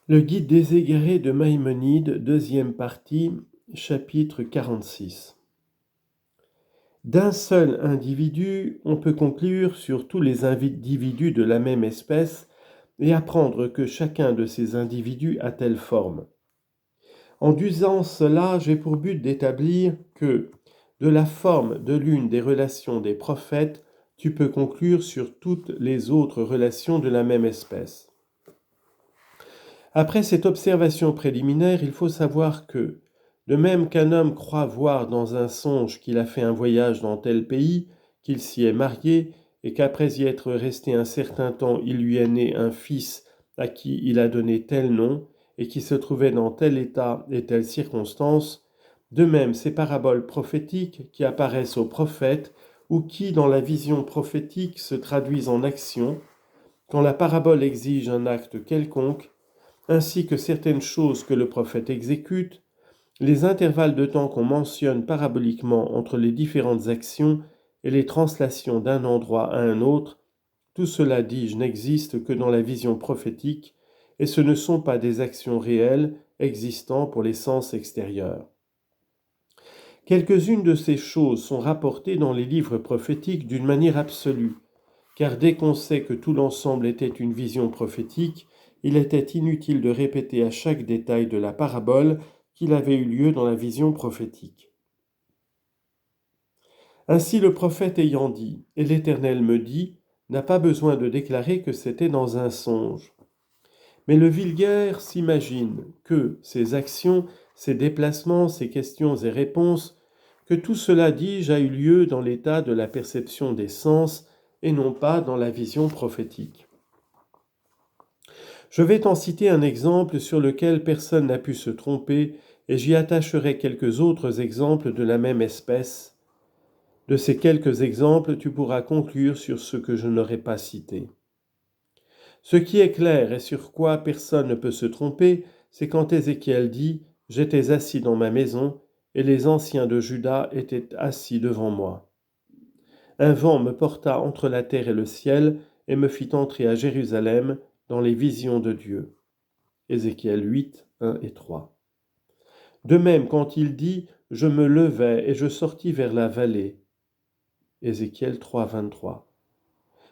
Le guide des égarés de Maïmonide, deuxième partie, chapitre 46. D'un seul individu, on peut conclure sur tous les individus de la même espèce et apprendre que chacun de ces individus a telle forme. En disant cela, j'ai pour but d'établir que, de la forme de l'une des relations des prophètes, tu peux conclure sur toutes les autres relations de la même espèce. Après cette observation préliminaire, il faut savoir que, de même qu'un homme croit voir dans un songe qu'il a fait un voyage dans tel pays, qu'il s'y est marié, et qu'après y être resté un certain temps, il lui est né un fils à qui il a donné tel nom, et qui se trouvait dans tel état et telle circonstance, de même ces paraboles prophétiques qui apparaissent aux prophètes, ou qui, dans la vision prophétique, se traduisent en action, quand la parabole exige un acte quelconque, ainsi que certaines choses que le prophète exécute, les intervalles de temps qu'on mentionne paraboliquement entre les différentes actions et les translations d'un endroit à un autre, tout cela, dis-je, n'existe que dans la vision prophétique, et ce ne sont pas des actions réelles existant pour les sens extérieurs. Quelques-unes de ces choses sont rapportées dans les livres prophétiques d'une manière absolue, car dès qu'on sait que tout l'ensemble était une vision prophétique, il était inutile de répéter à chaque détail de la parabole qu'il avait eu lieu dans la vision prophétique. Ainsi le prophète ayant dit « Et l'Éternel me dit » n'a pas besoin de déclarer que c'était dans un songe. Mais le vulgaire s'imagine que ces actions, ces déplacements, ces questions et réponses, que tout cela, dis-je, a eu lieu dans l'état de la perception des sens et non pas dans la vision prophétique. Je vais t'en citer un exemple sur lequel personne n'a pu se tromper, et j'y attacherai quelques autres exemples de la même espèce. De ces quelques exemples, tu pourras conclure sur ce que je n'aurai pas cité. Ce qui est clair et sur quoi personne ne peut se tromper, c'est quand Ézéchiel dit « J'étais assis dans ma maison, et les anciens de Juda étaient assis devant moi. Un vent me porta entre la terre et le ciel, et me fit entrer à Jérusalem, dans les visions de Dieu. » Ézéchiel 8, 1 et 3. De même, quand il dit « Je me levai et je sortis vers la vallée » Ézéchiel 3, 23.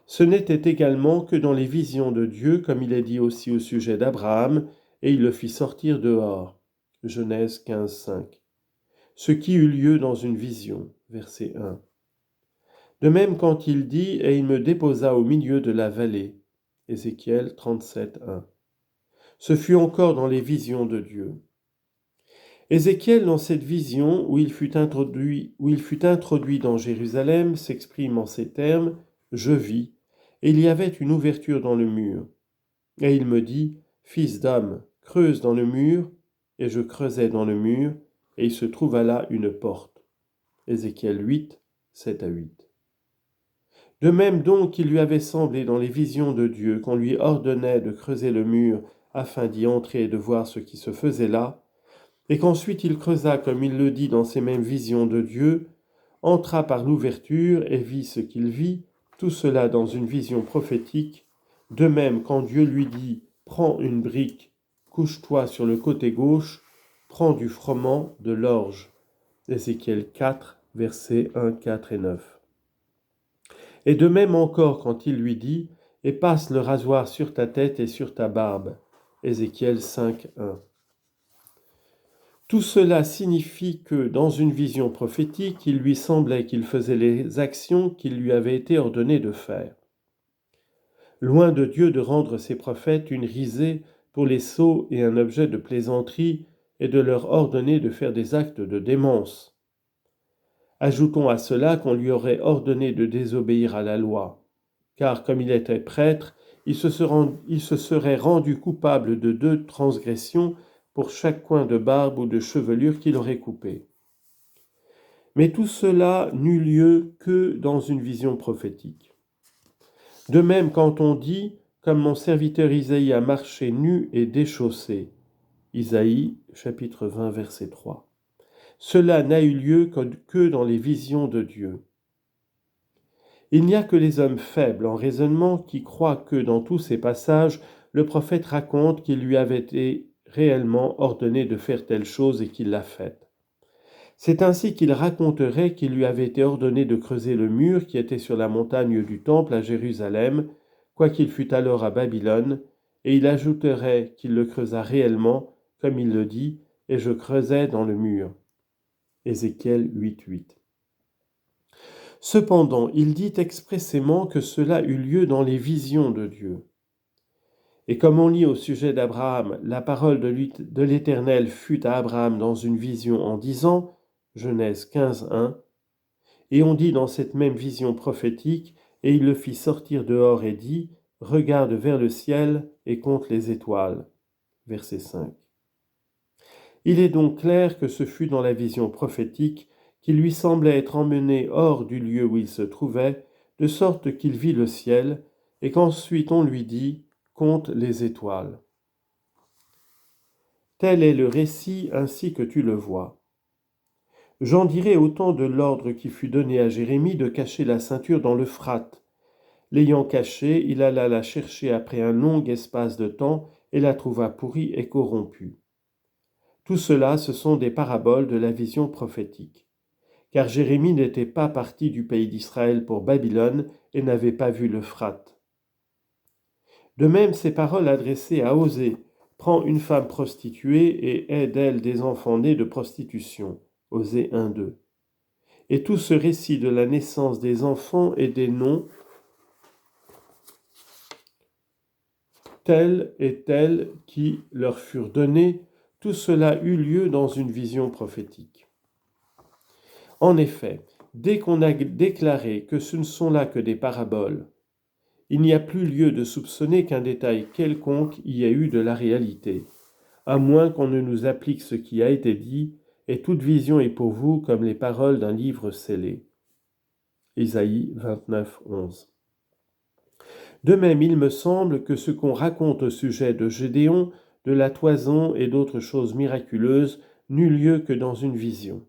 Ce n'était également que dans les visions de Dieu, comme il est dit aussi au sujet d'Abraham, et il le fit sortir dehors. Genèse 15, 5. Ce qui eut lieu dans une vision. Verset 1. De même quand il dit « Et il me déposa au milieu de la vallée » Ézéchiel 37, 1. Ce fut encore dans les visions de Dieu. Ézéchiel, dans cette vision où il fut introduit dans Jérusalem, s'exprime en ces termes « Je vis, et il y avait une ouverture dans le mur. Et il me dit « Fils d'homme, creuse dans le mur. » Et je creusai dans le mur, et il se trouva là une porte. Ézéchiel 8, 7 à 8. De même donc qu'il lui avait semblé dans les visions de Dieu qu'on lui ordonnait de creuser le mur afin d'y entrer et de voir ce qui se faisait là, et qu'ensuite il creusa comme il le dit dans ces mêmes visions de Dieu, entra par l'ouverture et vit ce qu'il vit, tout cela dans une vision prophétique, de même quand Dieu lui dit « Prends une brique, couche-toi sur le côté gauche, prends du froment, de l'orge. » Ézéchiel 4, versets 1, 4 et 9. Et de même encore quand il lui dit « Et passe le rasoir sur ta tête et sur ta barbe. » Ézéchiel 5, 1. Tout cela signifie que, dans une vision prophétique, il lui semblait qu'il faisait les actions qu'il lui avait été ordonné de faire. Loin de Dieu de rendre ses prophètes une risée pour les sots et un objet de plaisanterie, et de leur ordonner de faire des actes de démence. Ajoutons à cela qu'on lui aurait ordonné de désobéir à la loi, car comme il était prêtre, il se serait rendu coupable de 2 transgressions pour chaque coin de barbe ou de chevelure qu'il aurait coupé. Mais tout cela n'eut lieu que dans une vision prophétique. De même quand on dit « Comme mon serviteur Isaïe a marché nu et déchaussé » Isaïe chapitre 20 verset 3. Cela n'a eu lieu que dans les visions de Dieu. Il n'y a que les hommes faibles en raisonnement qui croient que dans tous ces passages, le prophète raconte qu'il lui avait été réellement ordonné de faire telle chose et qu'il l'a faite. C'est ainsi qu'il raconterait qu'il lui avait été ordonné de creuser le mur qui était sur la montagne du Temple à Jérusalem, quoiqu'il fût alors à Babylone, et il ajouterait qu'il le creusa réellement, comme il le dit, « et je creusais dans le mur ». Ézéchiel 8:8. Cependant, il dit expressément que cela eut lieu dans les visions de Dieu. Et comme on lit au sujet d'Abraham, la parole de l'Éternel fut à Abraham dans une vision en disant, Genèse 15:1, et on dit dans cette même vision prophétique, et il le fit sortir dehors et dit, regarde vers le ciel et compte les étoiles. Verset 5. Il est donc clair que ce fut dans la vision prophétique qu'il lui semblait être emmené hors du lieu où il se trouvait, de sorte qu'il vit le ciel, et qu'ensuite on lui dit, compte les étoiles. Tel est le récit ainsi que tu le vois. J'en dirai autant de l'ordre qui fut donné à Jérémie de cacher la ceinture dans l'Euphrate. L'ayant cachée, il alla la chercher après un long espace de temps et la trouva pourrie et corrompue. Tout cela, ce sont des paraboles de la vision prophétique. Car Jérémie n'était pas parti du pays d'Israël pour Babylone et n'avait pas vu l'Euphrate. De même, ces paroles adressées à Osée, prends une femme prostituée et aie d'elle des enfants nés de prostitution. Osée 1:2. Et tout ce récit de la naissance des enfants et des noms, tels et tels qui leur furent donnés, tout cela eut lieu dans une vision prophétique. En effet, dès qu'on a déclaré que ce ne sont là que des paraboles, il n'y a plus lieu de soupçonner qu'un détail quelconque y ait eu de la réalité, à moins qu'on ne nous applique ce qui a été dit, et toute vision est pour vous comme les paroles d'un livre scellé. Ésaïe 29:11. De même, il me semble que ce qu'on raconte au sujet de Gédéon, de la toison et d'autres choses miraculeuses n'eut lieu que dans une vision.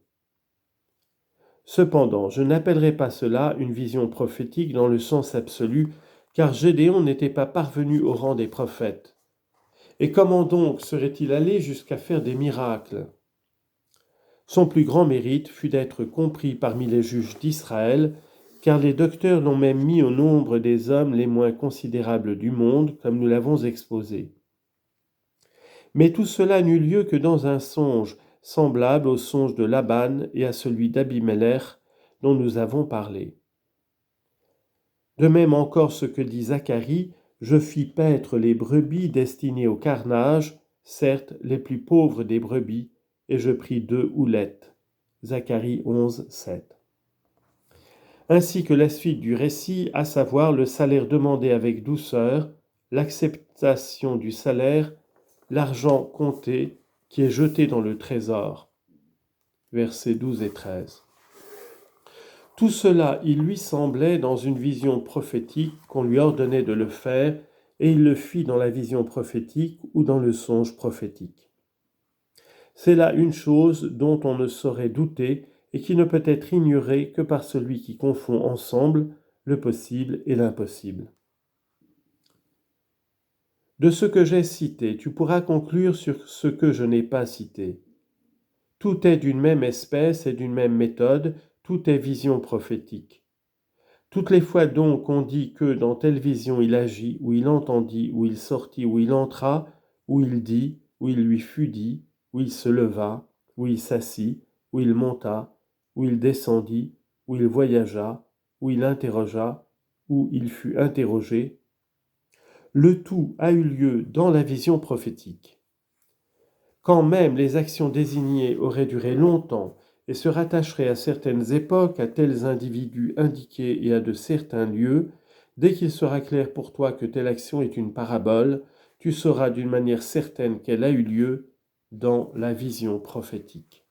Cependant, je n'appellerai pas cela une vision prophétique dans le sens absolu, car Gédéon n'était pas parvenu au rang des prophètes. Et comment donc serait-il allé jusqu'à faire des miracles ? Son plus grand mérite fut d'être compris parmi les juges d'Israël, car les docteurs l'ont même mis au nombre des hommes les moins considérables du monde, comme nous l'avons exposé. Mais tout cela n'eut lieu que dans un songe, semblable au songe de Laban et à celui d'Abimelech, dont nous avons parlé. De même encore ce que dit Zacharie, je fis paître les brebis destinées au carnage, certes les plus pauvres des brebis, et je pris 2 houlettes. Zacharie 11:7. Ainsi que la suite du récit, à savoir le salaire demandé avec douceur, l'acceptation du salaire, l'argent compté qui est jeté dans le trésor. Versets 12 et 13. Tout cela, il lui semblait dans une vision prophétique qu'on lui ordonnait de le faire, et il le fit dans la vision prophétique ou dans le songe prophétique. C'est là une chose dont on ne saurait douter et qui ne peut être ignorée que par celui qui confond ensemble le possible et l'impossible. De ce que j'ai cité, tu pourras conclure sur ce que je n'ai pas cité. Tout est d'une même espèce et d'une même méthode, tout est vision prophétique. Toutes les fois donc on dit que dans telle vision il agit, ou il entendit, ou il sortit, ou il entra, ou il dit, ou il lui fut dit, où il se leva, où il s'assit, où il monta, où il descendit, où il voyagea, où il interrogea, où il fut interrogé. Le tout a eu lieu dans la vision prophétique. Quand même les actions désignées auraient duré longtemps et se rattacheraient à certaines époques, à tels individus indiqués et à de certains lieux, dès qu'il sera clair pour toi que telle action est une parabole, tu sauras d'une manière certaine qu'elle a eu lieu dans la vision prophétique.